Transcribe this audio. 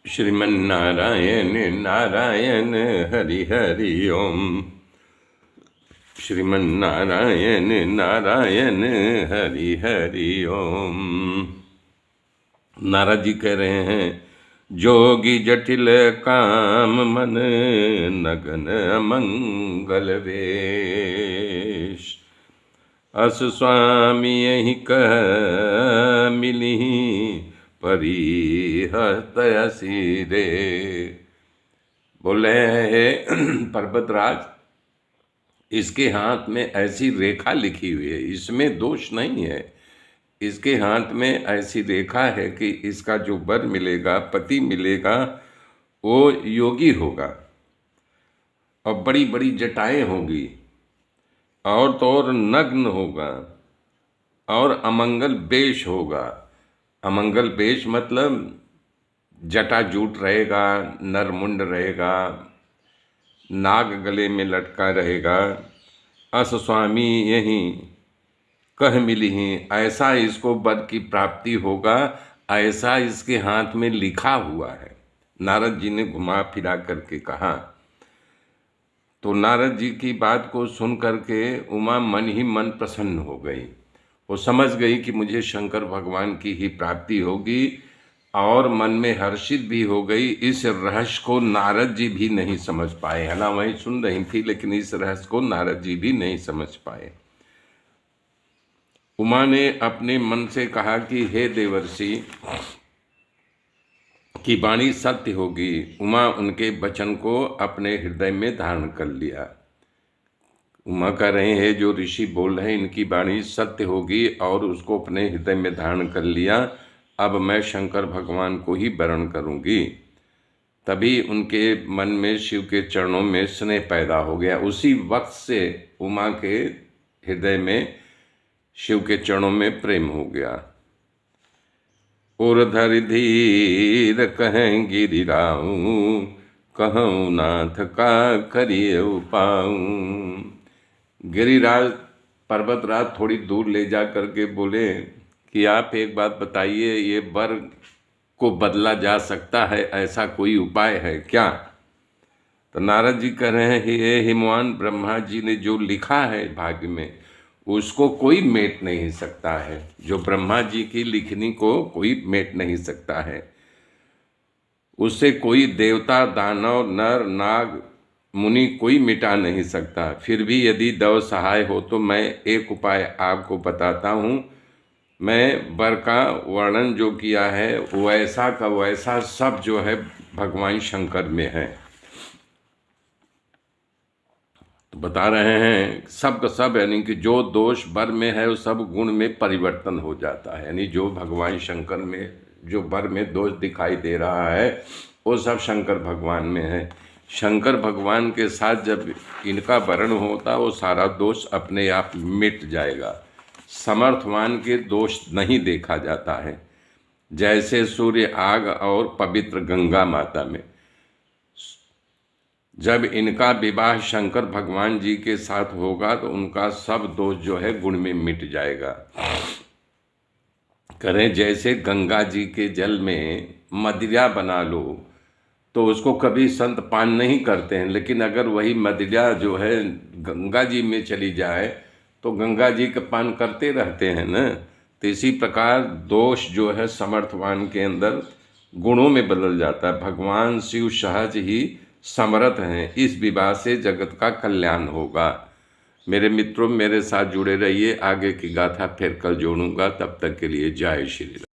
श्रीमन्नारायण नारायण हरि हरि ओम। श्रीमन्नारायण नारायण हरि हरि ओम। नारद जी कह रहे हैं, जोगी जटिल काम मन नगन मंगल वेश। अस स्वामी यही कह मिली परिहतयसी रे। बोल रहे हैं पर्वतराज, इसके हाथ में ऐसी रेखा लिखी हुई है, इसमें दोष नहीं है। इसके हाथ में ऐसी रेखा है कि इसका जो वर मिलेगा, पति मिलेगा, वो योगी होगा और बड़ी बड़ी जटाएं होंगी और तो और नग्न होगा और अमंगल वेश होगा। अमंगल वेश मतलब जटा जूट रहेगा, नरमुंड रहेगा, नाग गले में लटका रहेगा। अस स्वामी यही कह मिली ही, ऐसा इसको वर की प्राप्ति होगा, ऐसा इसके हाथ में लिखा हुआ है। नारद जी ने घुमा फिरा करके कहा। तो नारद जी की बात को सुन करके उमा मन ही मन प्रसन्न हो गई। वो समझ गई कि मुझे शंकर भगवान की ही प्राप्ति होगी और मन में हर्षित भी हो गई। इस रहस्य को नारद जी भी नहीं समझ पाए। हालांकि वहीं सुन रही थी, लेकिन इस रहस्य को नारद जी भी नहीं समझ पाए। उमा ने अपने मन से कहा कि हे देवर्षि की वाणी सत्य होगी। उमा उनके वचन को अपने हृदय में धारण कर लिया। उमा कह रहे हैं, जो ऋषि बोल रहे हैं इनकी वाणी सत्य होगी और उसको अपने हृदय में धारण कर लिया। अब मैं शंकर भगवान को ही वरण करूंगी। तभी उनके मन में शिव के चरणों में स्नेह पैदा हो गया। उसी वक्त से उमा के हृदय में शिव के चरणों में प्रेम हो गया। और धर धीर कहें गिरिराऊं, कहूँ नाथ का करिए पाऊं। गिरिराज पर्वतराज थोड़ी दूर ले जा करके बोले कि आप एक बात बताइए, ये वर को बदला जा सकता है, ऐसा कोई उपाय है क्या? तो नारद जी कह रहे हैं, हे हिमवान, ब्रह्मा जी ने जो लिखा है भाग्य में, उसको कोई मेट नहीं सकता है। जो ब्रह्मा जी की लिखनी को कोई मेट नहीं सकता है, उससे कोई देवता, दानव, नर, नाग, मुनि कोई मिटा नहीं सकता। फिर भी यदि दव सहाय हो तो मैं एक उपाय आपको बताता हूँ। मैं वर का वर्णन जो किया है वैसा का वैसा सब जो है भगवान शंकर में है। तो बता रहे हैं सब का सब, यानी कि जो दोष वर में है वो सब गुण में परिवर्तन हो जाता है। यानी जो भगवान शंकर में जो वर में दोष दिखाई दे रहा है वो सब शंकर भगवान में है। शंकर भगवान के साथ जब इनका वर्ण होता वो सारा दोष अपने आप मिट जाएगा। समर्थवान के दोष नहीं देखा जाता है। जैसे सूर्य, आग और पवित्र गंगा माता में जब इनका विवाह शंकर भगवान जी के साथ होगा तो उनका सब दोष जो है गुण में मिट जाएगा। करें जैसे गंगा जी के जल में मदिरा बना लो तो उसको कभी संत पान नहीं करते हैं, लेकिन अगर वही मदिरा जो है गंगा जी में चली जाए तो गंगा जी का पान करते रहते हैं न। तो इसी प्रकार दोष जो है समर्थवान के अंदर गुणों में बदल जाता है। भगवान शिव सहज ही समर्थ हैं। इस विवाह से जगत का कल्याण होगा। मेरे मित्रों, मेरे साथ जुड़े रहिए। आगे की गाथा फिर कल जोड़ूंगा। तब तक के लिए जय श्री राम।